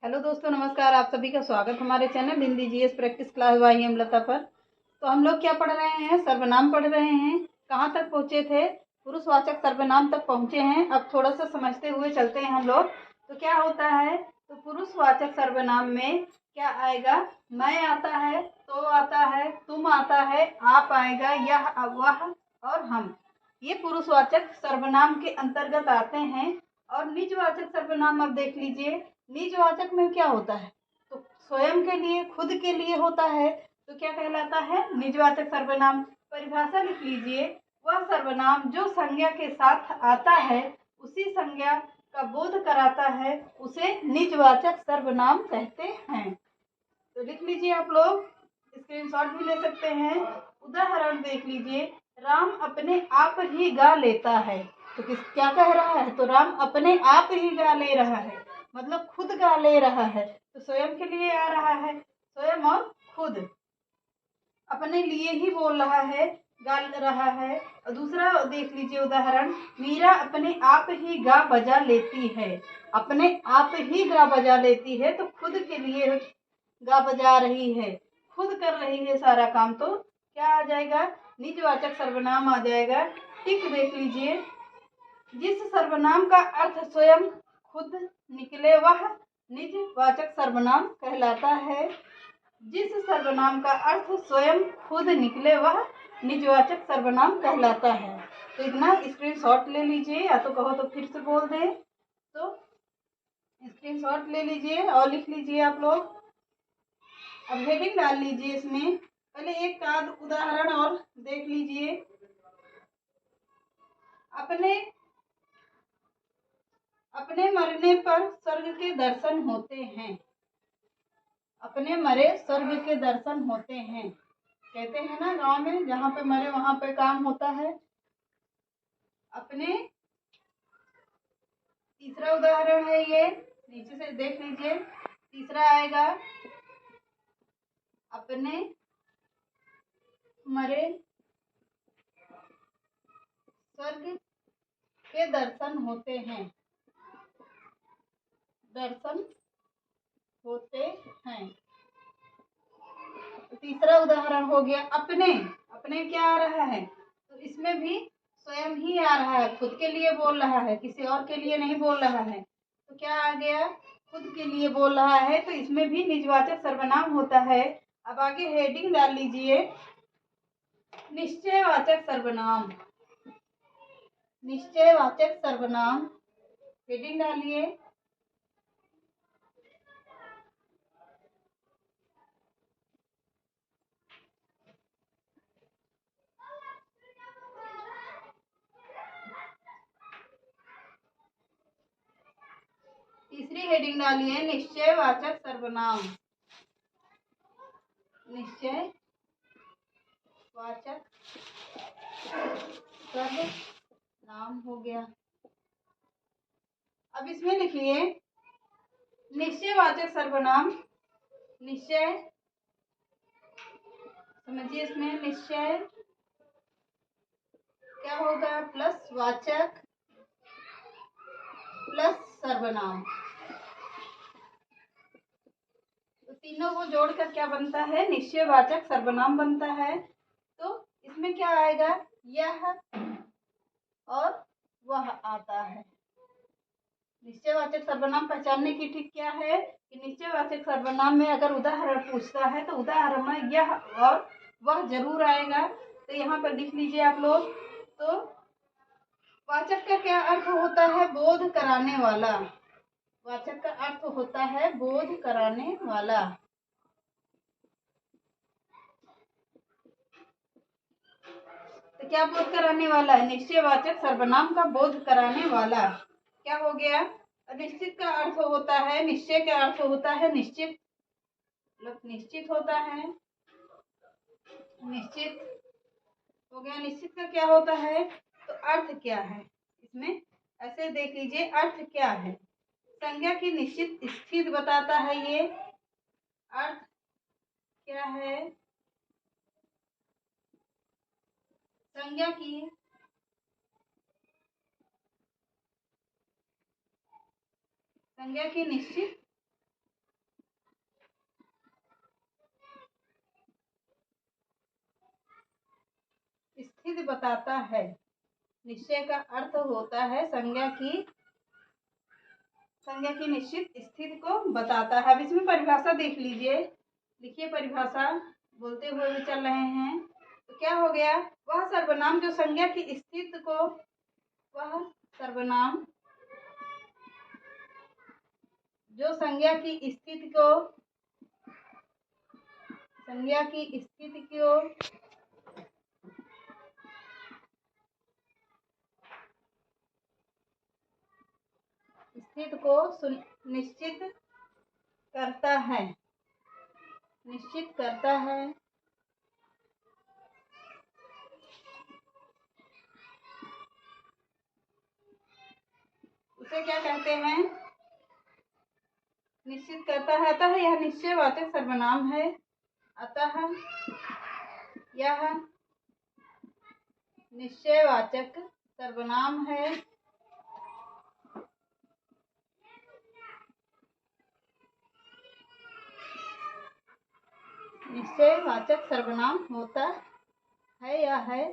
Hello दोस्तों, नमस्कार। आप सभी का स्वागत हमारे channel Hindi GS practice class by M Lata पर। तो हम लोग क्या पढ़ रहे हैं? सर्वनाम पढ़ रहे हैं। कहाँ तक पहुँचे थे? पुरुषवाचक सर्वनाम तक पहुँचे हैं। अब थोड़ा सा समझते हुए चलते हैं हम लोग। तो क्या होता है? तो पुरुषवाचक सर्वनाम में क्या आएगा? मैं आता है, तो आता है, तुम आता है, आप आएगा, यह, वह और हम। ये पुरुषवाचक सर्वनाम के अंतर्गत आते हैं। और निजवाचक सर्वनाम अब देख लीजिए। निजवाचक में क्या होता है? तो स्वयं के लिए, खुद के लिए होता है। तो क्या कहलाता है? निजवाचक सर्वनाम। परिभाषा लिख लीजिए। वह सर्वनाम जो संज्ञा के साथ आता है, उसी संज्ञा का बोध कराता है, उसे निजवाचक सर्वनाम कहते हैं। तो लिख लीजिए आप लोग, स्क्रीनशॉट भी ले सकते हैं। उदाहरण देख लीजिए। राम अपने आप ही गा लेता है। तो क्या कह रहा है? तो राम अपने आप ही गा ले रहा है, मतलब खुद गा ले रहा है। तो स्वयं के लिए आ रहा है, स्वयं और खुद अपने लिए ही बोल रहा है, गा रहा है। और दूसरा देख लीजिए उदाहरण। मीरा अपने आप ही गा बजा लेती है। अपने आप ही गा बजा लेती है, तो खुद के लिए गा बजा रही है, खुद कर रही है सारा काम। तो क्या आ जाएगा? निजवाचक सर्वनाम आ जाएगा। टिक देख लीजिए। जिस सर्वनाम का अर्थ स्वयं खुद निकले वह निजवाचक सर्वनाम कहलाता है। जिस सर्वनाम का अर्थ स्वयं खुद निकले वह निजवाचक सर्वनाम कहलाता है। तो इतना स्क्रीनशॉट ले लीजिए, या तो कहो तो फिर से बोल दें। तो स्क्रीनशॉट ले लीजिए और लिख लीजिए आप लोग। अब हेडिंग डाल लीजिए इसमें। पहले एक आध उदाहरण और देख लीजिए। अपने अपने मरने पर स्वर्ग के दर्शन होते हैं। अपने मरे स्वर्ग के दर्शन होते हैं, कहते हैं ना गांव में, जहाँ पे मरे वहां पे काम होता है। अपने तीसरा उदाहरण है ये, नीचे से देख लीजिए। तीसरा आएगा, अपने मरे स्वर्ग के दर्शन होते हैं। दर्शन होते हैं। तो तीसरा उदाहरण हो गया अपने। अपने क्या आ रहा है? तो इसमें भी स्वयं ही आ रहा है, खुद के लिए बोल रहा है, किसी और के लिए नहीं बोल रहा है। तो क्या आ गया? खुद के लिए बोल रहा है, तो इसमें भी निजवाचक सर्वनाम होता है। अब आगे हेडिंग डाल लीजिए। निश्चयवाचक सर्वनाम। निश्चयवाचक सर्वनाम, हेडिंग डालिए। तीसरी हेडिंग डालिए, निश्चयवाचक सर्वनाम। निश्चयवाचक सर्वनाम हो गया। अब इसमें लिखिए निश्चयवाचक सर्वनाम। निश्चय, समझिए इसमें निश्चय क्या होगा? प्लस वाचक प्लस सर्वनाम। तो तीनों को जोड़कर क्या बनता है? निश्चयवाचक सर्वनाम बनता है। तो इसमें क्या आएगा? यह और वह आता है। निश्चयवाचक सर्वनाम पहचानने की ट्रिक क्या है कि निश्चयवाचक सर्वनाम में अगर उदाहरण पूछता है तो उदाहरण में यह और वह जरूर आएगा। तो यहाँ पर लिख लीजिए आप लोग। तो वाचक का क्या अर्थ होता है? बोध कराने वाला। वाचक का अर्थ होता है बोध कराने वाला। तो क्या बोध कराने वाला है? निश्चयवाचक सर्वनाम का बोध कराने वाला। क्या हो गया? निश्चित का अर्थ होता है, निश्चय का अर्थ होता है निश्चित, मतलब निश्चित होता है। निश्चित हो गया। निश्चित का क्या होता है? तो अर्थ क्या है इसमें? ऐसे देख लीजिए, अर्थ क्या है? संज्ञा की निश्चित स्थिति बताता है ये। अर्थ क्या है? संज्ञा की निश्चित स्थिति बताता है। निश्चय का अर्थ होता है संज्ञा की निश्चित स्थिति को बताता है। अब इसमें परिभाषा देख लीजिए। लिखिए परिभाषा, बोलते हुए भी चल रहे हैं। तो क्या हो गया, वह सर्वनाम जो संज्ञा की स्थिति को वह सर्वनाम जो संज्ञा की स्थिति को निश्चित करता है उसे क्या कहते हैं, निश्चित करता है। अतः यह निश्चयवाचक सर्वनाम है। अतः यह निश्चयवाचक सर्वनाम है। निश्चयवाचक सर्वनाम होता है या है।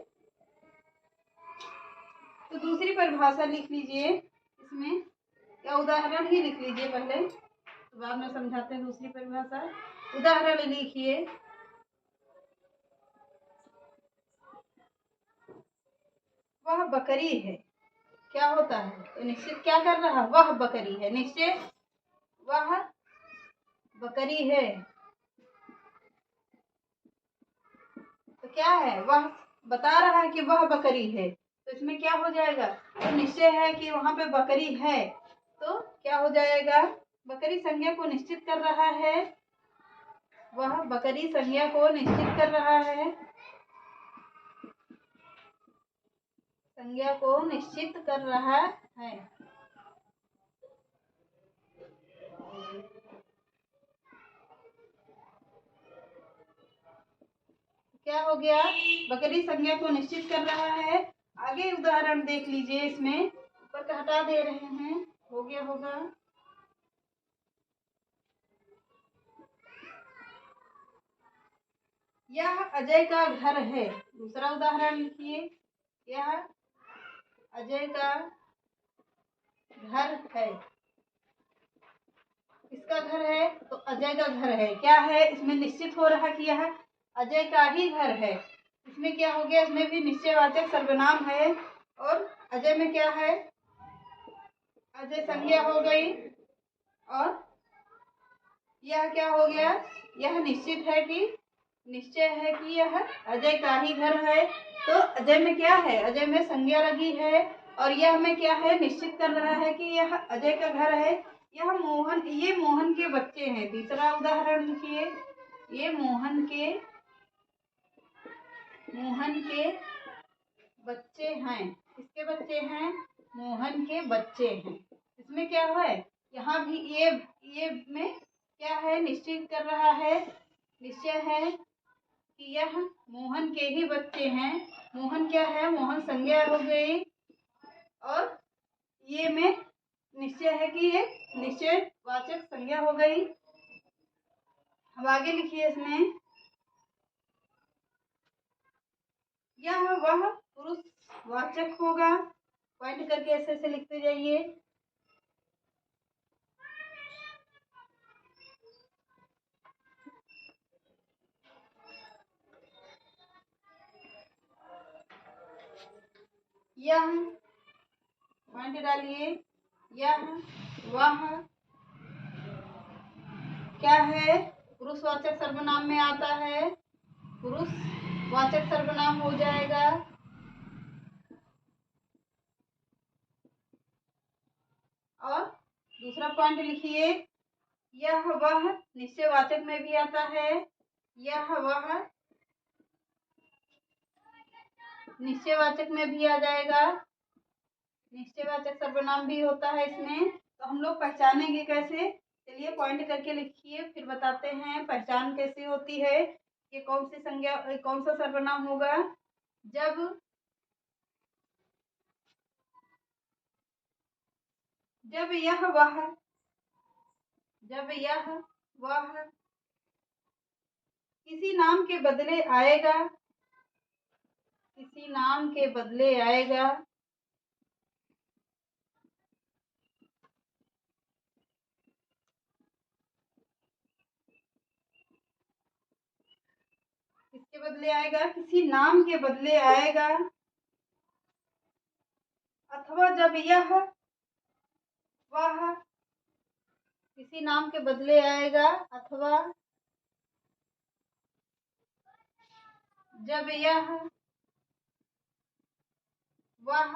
तो दूसरी परिभाषा लिख लीजिए। इसमें या उदाहरण ही लिख लीजिए पहले, तो बाद में समझाते हैं दूसरी परिभाषा। उदाहरण लिखिए। वह बकरी है, क्या होता है, तो निश्चित क्या कर रहा, वह बकरी है। निश्चय वह बकरी है, तो क्या है, वह बता रहा है कि वह बकरी है, तो इसमें क्या हो जाएगा, तो निश्चय है कि वहां पे बकरी है, तो क्या हो जाएगा, बकरी संज्ञा को निश्चित कर रहा है। वह बकरी संज्ञा को निश्चित कर रहा है, संज्ञा को निश्चित कर रहा है। क्या हो गया, बकरी संज्ञा को निश्चित कर रहा है। आगे उदाहरण देख लीजिए। इसमें ऊपर का हटा दे रहे हैं, हो गया होगा। यह अजय का घर है। दूसरा उदाहरण लिखिए। यह अजय का घर है। किसका घर है, तो अजय का घर है। क्या है, इसमें निश्चित हो रहा कि यह अजय का ही घर है। इसमें क्या हो गया, इसमें भी निश्चयवाचक सर्वनाम है। और अजय में क्या है, अजय संज्ञा हो गई। और यह क्या हो गया, यह निश्चय है कि यह अजय का ही घर है। तो अजय में क्या है, अजय में संज्ञा लगी है। और यह में क्या है, निश्चित कर रहा है कि यह अजय का घर है। यह ये मोहन के बच्चे हैं। तीसरा उदाहरण लिखिए। ये मोहन के बच्चे हैं। किसके बच्चे हैं, मोहन के बच्चे हैं। इसमें क्या है, यहाँ भी ये में क्या है, निश्चित कर रहा है, निश्चय है कि यह मोहन के ही बच्चे हैं। मोहन क्या है, मोहन संज्ञा हो गई। और ये में निश्चय है कि ये निश्चयवाचक संज्ञा हो गई। अब आगे लिखिए। इसमें यह वह पुरुषवाचक होगा। पॉइंट करके ऐसे ऐसे लिखते जाइए। यह पॉइंट डालिए। यह वह क्या है, पुरुषवाचक सर्वनाम में आता है। पुरुषवाचक सर्वनाम हो जाएगा। और दूसरा पॉइंट लिखिए। यह वह निश्चयवाचक में भी आता है। यह वह निश्चयवाचक में भी आ जाएगा। निश्चयवाचक सर्वनाम भी होता है इसमें। तो हम लोग पहचानेंगे कैसे, चलिए पॉइंट करके लिखिए, फिर बताते हैं पहचान कैसे होती है। ये कौन सी संज्ञा, कौन सा सर्वनाम होगा, जब यह वह किसी नाम के बदले आएगा। किसी नाम के बदले आएगा। किसके बदले आएगा? किसी नाम के बदले आएगा। अथवा जब यह वह किसी नाम के बदले आएगा, अथवा जब यह वह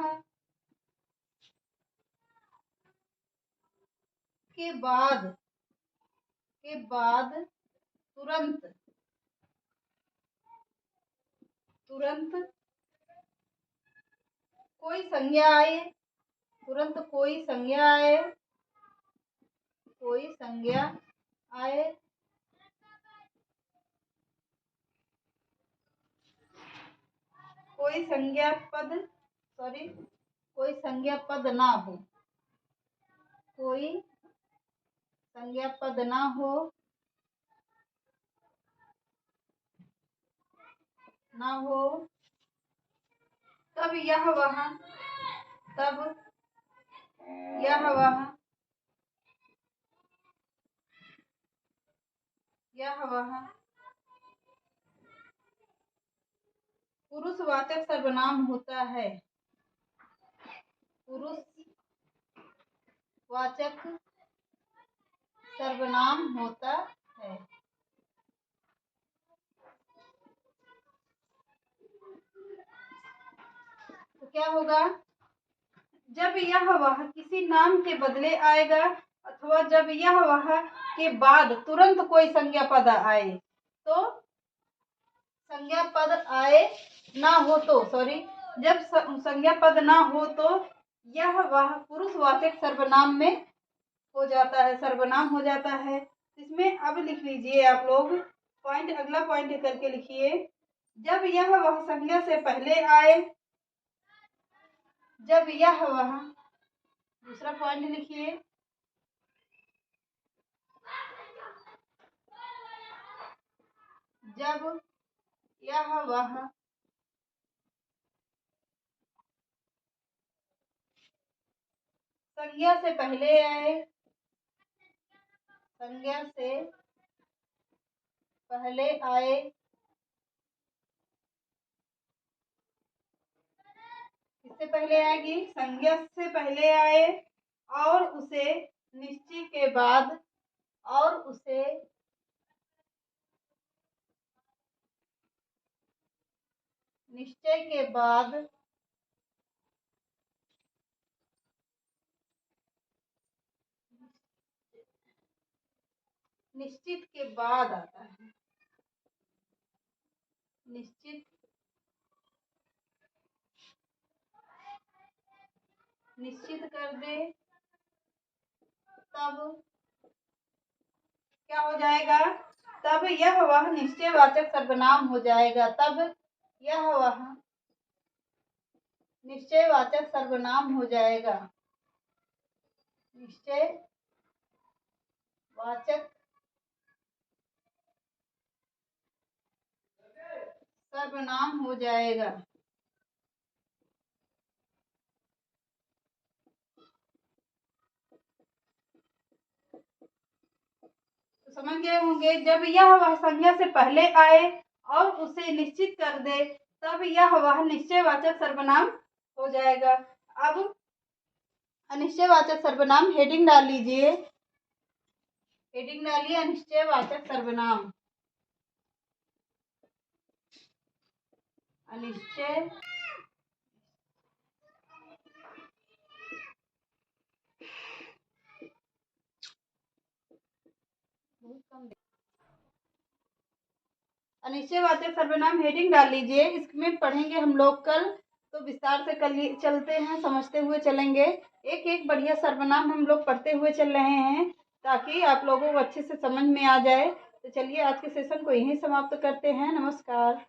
के बाद तुरंत कोई संज्ञा आए, तुरंत कोई संज्ञा आए, कोई संज्ञा आए, कोई संज्ञा पद ना हो, कोई संज्ञा पद ना हो, तब यह वह पुरुषवाचक सर्वनाम होता है। पुरुषवाचक सर्वनाम होता है। तो क्या होगा? जब यह वह किसी नाम के बदले आएगा, अथवा जब यह वह के बाद तुरंत कोई संज्ञा पद आए, तो संज्ञा पद आए ना हो तो जब संज्ञा पद ना हो तो यह वह पुरुषवाचक सर्वनाम में हो जाता है, सर्वनाम हो जाता है। इसमें अब लिख लीजिए आप लोग पॉइंट, अगला पॉइंट करके लिखिए। जब यह वह संज्ञा से पहले आए, जब यह वह, दूसरा पॉइंट लिखिए, जब यह वह संज्ञा से पहले आए, संज्ञा से पहले आए, किससे पहले आएगी? संज्ञा से पहले आए और उसे निश्चय के बाद, निश्चय के बाद निश्चित के बाद आता है, निश्चित कर दे, तब क्या हो जाएगा? तब यह वह निश्चयवाचक सर्वनाम हो जाएगा। तब यह वह निश्चयवाचक सर्वनाम हो जाएगा। निश्चयवाचक सर्वनाम हो जाएगा। तो समझ गए होंगे, जब यह वह संज्ञा से पहले आए और उसे निश्चित कर दे, तब यह वह निश्चयवाचक सर्वनाम हो जाएगा। अब अनिश्चयवाचक सर्वनाम हेडिंग डाल लीजिए, हेडिंग डालिए अनिश्चयवाचक सर्वनाम। अनिश्चय अनिश्चयवाचक सर्वनाम हेडिंग डाल लीजिए। इसमें पढ़ेंगे हम लोग कल, तो विस्तार से कल चलते हैं, समझते हुए चलेंगे। एक एक बढ़िया सर्वनाम हम लोग पढ़ते हुए चल रहे हैं ताकि आप लोगों को अच्छे से समझ में आ जाए। तो चलिए आज के सेशन को यहीं समाप्त करते हैं। नमस्कार।